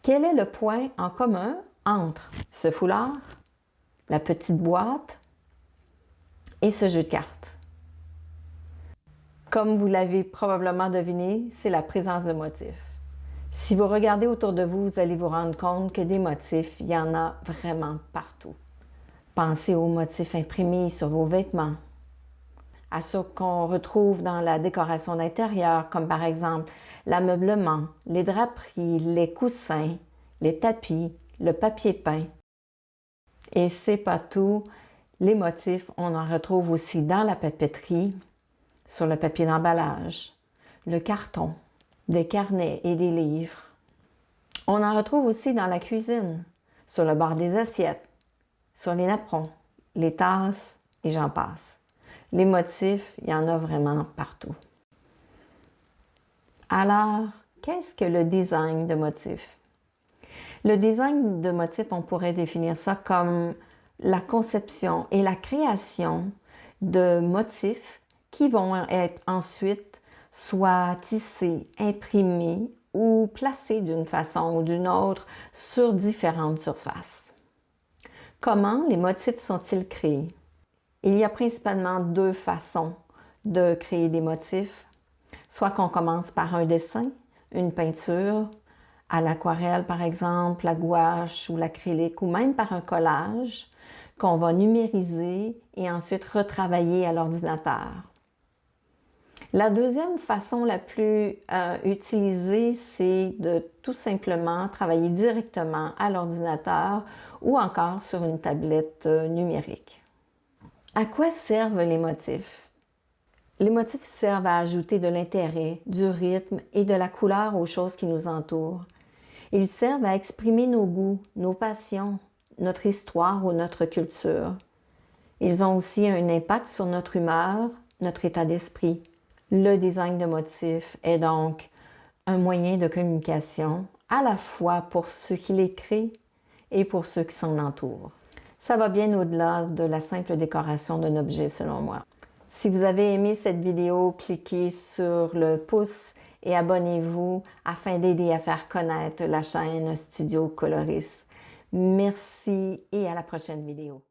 Quel est le point en commun entre ce foulard, la petite boîte et ce jeu de cartes? Comme vous l'avez probablement deviné, c'est la présence de motifs. Si vous regardez autour de vous, vous allez vous rendre compte que des motifs, il y en a vraiment partout. Pensez aux motifs imprimés sur vos vêtements, à ceux qu'on retrouve dans la décoration d'intérieur, comme par exemple l'ameublement, les draperies, les coussins, les tapis, le papier peint. Et c'est pas tout, les motifs, on en retrouve aussi dans la papeterie, sur le papier d'emballage, le carton, des carnets et des livres. On en retrouve aussi dans la cuisine, sur le bord des assiettes, sur les napperons, les tasses et j'en passe. Les motifs, il y en a vraiment partout. Alors, qu'est-ce que le design de motifs? Le design de motifs, on pourrait définir ça comme la conception et la création de motifs qui vont être ensuite soit tissés, imprimés ou placés d'une façon ou d'une autre sur différentes surfaces. Comment les motifs sont-ils créés? Il y a principalement deux façons de créer des motifs. Soit qu'on commence par un dessin, une peinture, à l'aquarelle par exemple, la gouache ou l'acrylique, ou même par un collage qu'on va numériser et ensuite retravailler à l'ordinateur. La deuxième façon la plus utilisée, c'est de tout simplement travailler directement à l'ordinateur ou encore sur une tablette numérique. À quoi servent les motifs? Les motifs servent à ajouter de l'intérêt, du rythme et de la couleur aux choses qui nous entourent. Ils servent à exprimer nos goûts, nos passions, notre histoire ou notre culture. Ils ont aussi un impact sur notre humeur, notre état d'esprit. Le design de motifs est donc un moyen de communication à la fois pour ceux qui les créent et pour ceux qui s'en entourent. Ça va bien au-delà de la simple décoration d'un objet selon moi. Si vous avez aimé cette vidéo, cliquez sur le pouce et abonnez-vous afin d'aider à faire connaître la chaîne Studio Coloris. Merci et à la prochaine vidéo.